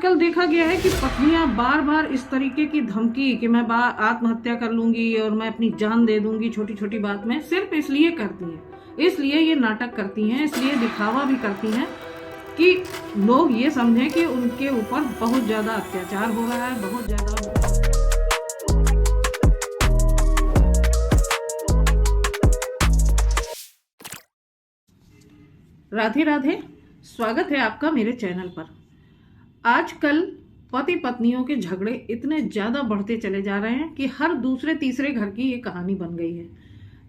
आजकल देखा गया है कि पत्नियां बार बार इस तरीके की धमकी कि मैं आत्महत्या कर लूंगी और मैं अपनी जान दे दूंगी छोटी छोटी बात में, सिर्फ इसलिए करती हैं, इसलिए ये नाटक करती हैं, इसलिए दिखावा भी करती हैं कि लोग ये समझें कि उनके ऊपर बहुत ज्यादा अत्याचार हो रहा है, बहुत ज्यादा। राधे राधे, स्वागत है आपका मेरे चैनल पर। आजकल पति पत्नियों के झगड़े इतने ज्यादा बढ़ते चले जा रहे हैं कि हर दूसरे तीसरे घर की ये कहानी बन गई है।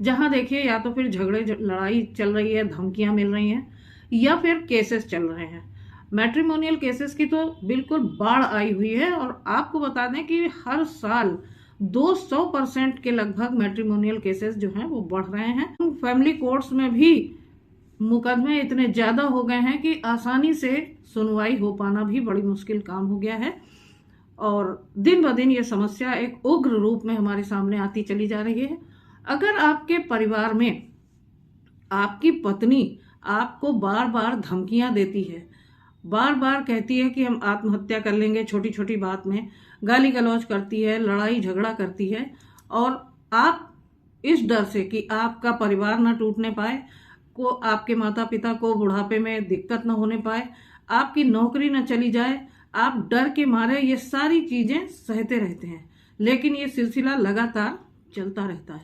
जहां देखिए या तो फिर झगड़े लड़ाई चल रही है, धमकियां मिल रही हैं, या फिर केसेस चल रहे हैं। मैट्रिमोनियल केसेस की तो बिल्कुल बाढ़ आई हुई है। और आपको बता दें कि हर साल 200% के लगभग मैट्रिमोनियल केसेस जो हैं वो बढ़ रहे हैं। फैमिली कोर्ट्स में भी मुकदमे इतने ज्यादा हो गए हैं कि आसानी से सुनवाई हो पाना भी बड़ी मुश्किल काम हो गया है। और दिन ब दिन ये समस्या एक उग्र रूप में हमारे सामने आती चली जा रही है। अगर आपके परिवार में आपकी पत्नी आपको बार बार धमकियां देती है, बार बार कहती है कि हम आत्महत्या कर लेंगे छोटी छोटी बात में, गाली गलौज करती है, लड़ाई झगड़ा करती है, और आप इस डर से कि आपका परिवार ना टूटने पाए, को आपके माता पिता को बुढ़ापे में दिक्कत न होने पाए, आपकी नौकरी न चली जाए, आप डर के मारे ये सारी चीजें सहते रहते हैं, लेकिन ये सिलसिला लगातार चलता रहता है।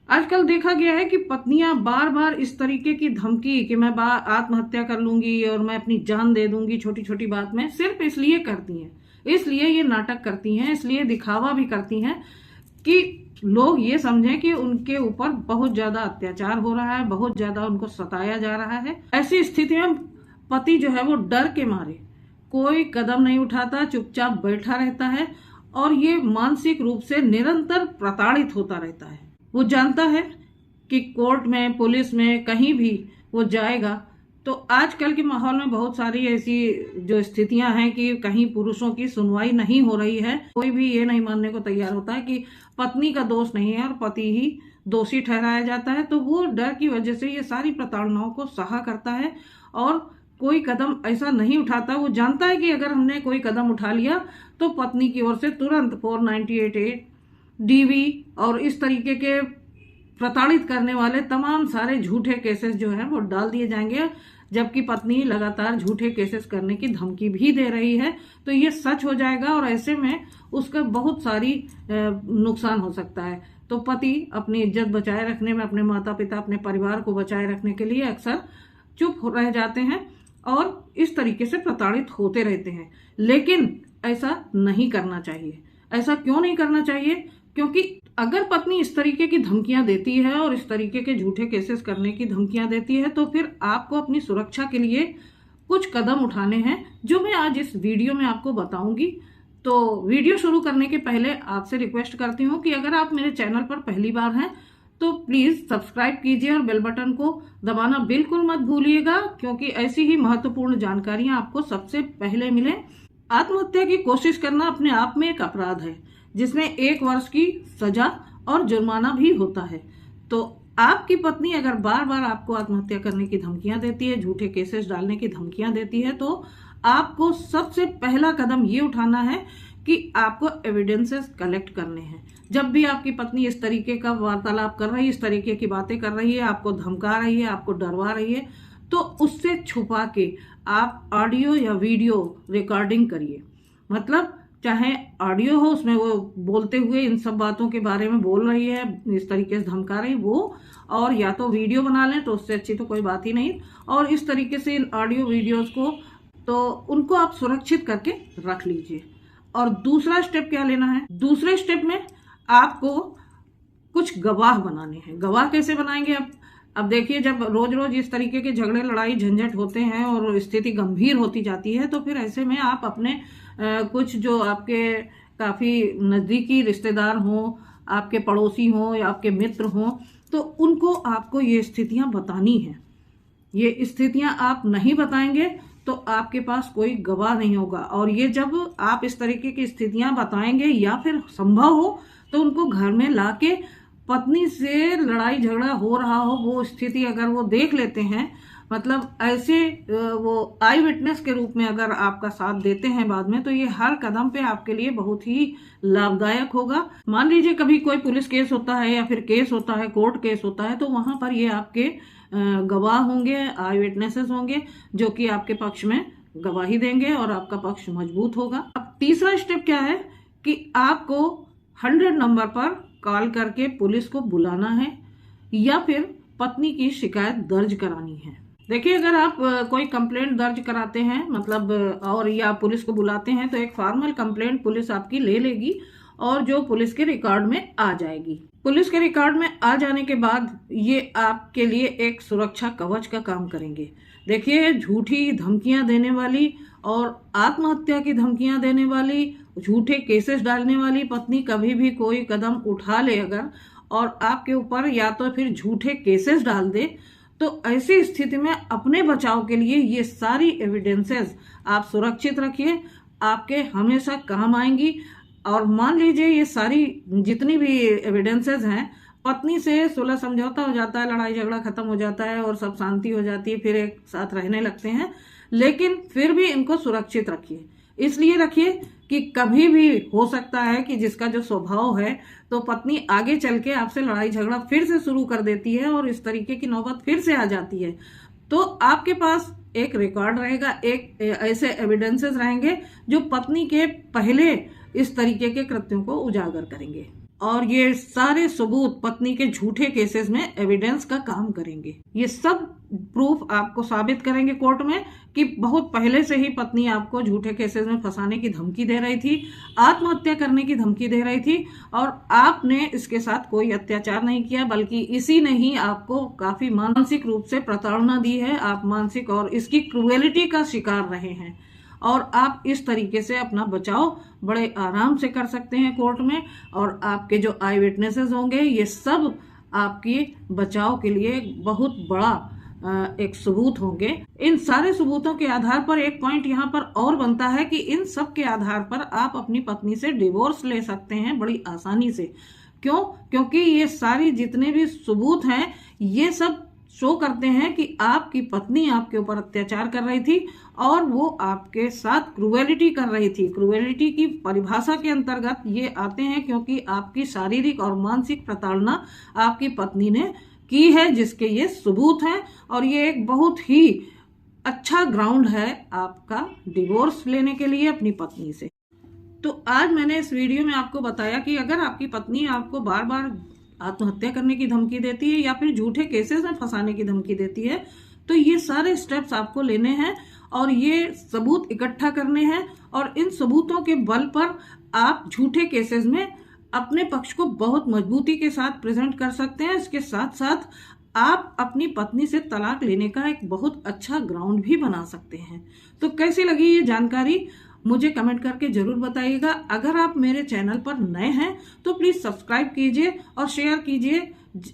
आजकल देखा गया है कि पत्नियां बार बार इस तरीके की धमकी कि मैं आत्महत्या कर लूंगी और मैं अपनी जान दे दूंगी छोटी छोटी बात में, सिर्फ इसलिए करती हैं, इसलिए ये नाटक करती हैं, इसलिए दिखावा भी करती हैं कि लोग ये समझें कि उनके ऊपर बहुत ज्यादा अत्याचार हो रहा है, बहुत ज्यादा उनको सताया जा रहा है। ऐसी स्थिति में पति जो है वो डर के मारे कोई कदम नहीं उठाता, चुपचाप बैठा रहता है और ये मानसिक रूप से निरंतर प्रताड़ित होता रहता है। वो जानता है कि कोर्ट में, पुलिस में, कहीं भी वो जाएगा तो आजकल के माहौल में बहुत सारी ऐसी जो स्थितियां हैं कि कहीं पुरुषों की सुनवाई नहीं हो रही है। कोई भी ये नहीं मानने को तैयार होता है कि पत्नी का दोष नहीं है और पति ही दोषी ठहराया जाता है। तो वो डर की वजह से ये सारी प्रताड़नाओं को सहा करता है और कोई कदम ऐसा नहीं उठाता। वो जानता है कि अगर हमने कोई कदम उठा लिया तो पत्नी की ओर से तुरंत 498A DV और इस तरीके के प्रताड़ित करने वाले तमाम सारे झूठे केसेस जो हैं वो डाल दिए जाएंगे, जबकि पत्नी लगातार झूठे केसेस करने की धमकी भी दे रही है। तो ये सच हो जाएगा और ऐसे में उसका बहुत सारी नुकसान हो सकता है। तो पति अपनी इज्जत बचाए रखने में, अपने माता पिता, अपने परिवार को बचाए रखने के लिए अक्सर चुप रह जाते हैं और इस तरीके से प्रताड़ित होते रहते हैं। लेकिन ऐसा नहीं करना चाहिए। ऐसा क्यों नहीं करना चाहिए? क्योंकि अगर पत्नी इस तरीके की धमकियां देती है और इस तरीके के झूठे केसेस करने की धमकियां देती है तो फिर आपको अपनी सुरक्षा के लिए कुछ कदम उठाने हैं, जो मैं आज इस वीडियो में आपको बताऊंगी। तो वीडियो शुरू करने के पहले आपसे रिक्वेस्ट करती हूँ कि अगर आप मेरे चैनल पर पहली बार हैं तो प्लीज सब्सक्राइब कीजिए और बेल बटन को दबाना बिल्कुल मत भूलिएगा, क्योंकि ऐसी ही महत्वपूर्ण जानकारियां आपको सबसे पहले मिले। आत्महत्या की कोशिश करना अपने आप में एक अपराध है जिसमें 1 वर्ष की सजा और जुर्माना भी होता है। तो आपकी पत्नी अगर बार बार आपको आत्महत्या करने की धमकियां देती है, झूठे केसेस डालने की धमकियां देती है, तो आपको सबसे पहला कदम ये उठाना है कि आपको एविडेंसेस कलेक्ट करने हैं। जब भी आपकी पत्नी इस तरीके का वार्तालाप कर रही है, इस तरीके की बातें कर रही है, आपको धमका रही है, आपको डरवा रही है, तो उससे छुपा के आप ऑडियो या वीडियो रिकॉर्डिंग करिए। मतलब चाहे ऑडियो हो, उसमें वो बोलते हुए इन सब बातों के बारे में बोल रही है, इस तरीके से धमका रही वो, और या तो वीडियो बना लें तो उससे अच्छी तो कोई बात ही नहीं। और इस तरीके से इन ऑडियो वीडियोस को तो उनको आप सुरक्षित करके रख लीजिए। और दूसरा स्टेप क्या लेना है? दूसरे स्टेप में आपको कुछ गवाह बनाने हैं। गवाह कैसे बनाएंगे? अब देखिए, जब रोज रोज इस तरीके के झगड़े लड़ाई झंझट होते हैं और स्थिति गंभीर होती जाती है तो फिर ऐसे में आप अपने कुछ जो आपके काफी नजदीकी रिश्तेदार हों, आपके पड़ोसी हों या आपके मित्र हों, तो उनको आपको ये स्थितियां बतानी हैं। ये स्थितियां आप नहीं बताएंगे तो आपके पास कोई गवाह नहीं होगा। और ये जब आप इस तरीके की स्थितियां बताएंगे या फिर संभव हो तो उनको घर में लाके पत्नी से लड़ाई झगड़ा हो रहा हो, वो स्थिति अगर वो देख लेते हैं मतलब ऐसे वो आई विटनेस के रूप में अगर आपका साथ देते हैं बाद में, तो ये हर कदम पे आपके लिए बहुत ही लाभदायक होगा। मान लीजिए कभी कोई पुलिस केस होता है या फिर केस होता है, कोर्ट केस होता है, तो वहां पर ये आपके गवाह होंगे, आई विटनेसेस होंगे, जो कि आपके पक्ष में गवाही देंगे और आपका पक्ष मजबूत होगा। अब तीसरा स्टेप क्या है कि आपको 100 नंबर पर कॉल करके पुलिस को बुलाना है या फिर पत्नी की शिकायत दर्ज करानी है। देखिए, अगर आप कोई कंप्लेंट दर्ज कराते हैं मतलब और या पुलिस को बुलाते हैं, तो एक फॉर्मल कंप्लेंट पुलिस आपकी ले लेगी और जो पुलिस के रिकॉर्ड में आ जाएगी। पुलिस के रिकॉर्ड में आ जाने के बाद ये आपके लिए एक सुरक्षा कवच का काम करेंगे। देखिए, झूठी धमकियां देने वाली और आत्महत्या की धमकियां देने वाली, झूठे केसेस डालने वाली पत्नी कभी भी कोई कदम उठा ले अगर और आपके ऊपर या तो फिर झूठे केसेस डाल दे, तो ऐसी स्थिति में अपने बचाव के लिए ये सारी एविडेंसेस आप सुरक्षित रखिए, आपके हमेशा काम आएंगी। और मान लीजिए ये सारी जितनी भी एविडेंसेस हैं, पत्नी से सुलह समझौता हो जाता है, लड़ाई झगड़ा खत्म हो जाता है और सब शांति हो जाती है, फिर एक साथ रहने लगते हैं, लेकिन फिर भी इनको सुरक्षित रखिए। इसलिए रखिए कि कभी भी हो सकता है कि जिसका जो स्वभाव है, तो पत्नी आगे चल के आपसे लड़ाई झगड़ा फिर से शुरू कर देती है और इस तरीके की नौबत फिर से आ जाती है। तो आपके पास एक रिकॉर्ड रहेगा, एक ऐसे एविडेंसेस रहेंगे जो पत्नी के पहले इस तरीके के कृत्यों को उजागर करेंगे और ये सारे सबूत पत्नी के झूठे केसेस में एविडेंस का काम करेंगे। ये सब प्रूफ आपको साबित करेंगे कोर्ट में कि बहुत पहले से ही पत्नी आपको झूठे केसेस में फंसाने की धमकी दे रही थी, आत्महत्या करने की धमकी दे रही थी और आपने इसके साथ कोई अत्याचार नहीं किया, बल्कि इसी ने ही आपको काफी मानसिक रूप से प्रताड़ना दी है। आप मानसिक और इसकी क्रूएलिटी का शिकार रहे हैं और आप इस तरीके से अपना बचाव बड़े आराम से कर सकते हैं कोर्ट में। और आपके जो आई विटनेसेस होंगे, ये सब आपके बचाव के लिए बहुत बड़ा एक सबूत होंगे। इन सारे सबूतों के आधार पर एक पॉइंट यहाँ पर और बनता है कि इन सब के आधार पर आप अपनी पत्नी से डिवोर्स ले सकते हैं बड़ी आसानी से। क्यों? क्योंकि ये सारी जितने भी सबूत हैं, ये सब शो करते हैं कि आपकी पत्नी आपके ऊपर अत्याचार कर रही थी और वो आपके साथ क्रूएलिटी कर रही थी। क्रूएलिटी की परिभाषा के अंतर्गत ये आते हैं क्योंकि आपकी शारीरिक और मानसिक प्रताड़ना आपकी पत्नी ने की है, जिसके ये सबूत हैं और ये एक बहुत ही अच्छा ग्राउंड है आपका डिवोर्स लेने के लिए अपनी पत्नी से। तो आज मैंने इस वीडियो में आपको बताया कि अगर आपकी पत्नी आपको बार बार आत्महत्या करने की धमकी देती है या फिर झूठे केसेस में फंसाने की धमकी देती है, तो ये सारे स्टेप्स आपको लेने हैं और ये सबूत इकट्ठा करने हैं और इन सबूतों के बल पर आप झूठे केसेस में अपने पक्ष को बहुत मजबूती के साथ प्रेजेंट कर सकते हैं। इसके साथ साथ आप अपनी पत्नी से तलाक लेने का एक बहुत अच्छा ग्राउंड भी बना सकते हैं। तो कैसी लगी ये जानकारी मुझे कमेंट करके जरूर बताइएगा। अगर आप मेरे चैनल पर नए हैं तो प्लीज सब्सक्राइब कीजिए और शेयर कीजिए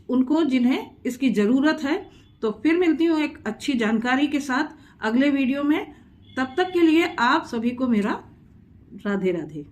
उनको जिन्हें इसकी जरूरत है। तो फिर मिलती हूँ एक अच्छी जानकारी के साथ अगले वीडियो में। तब तक के लिए आप सभी को मेरा राधे राधे।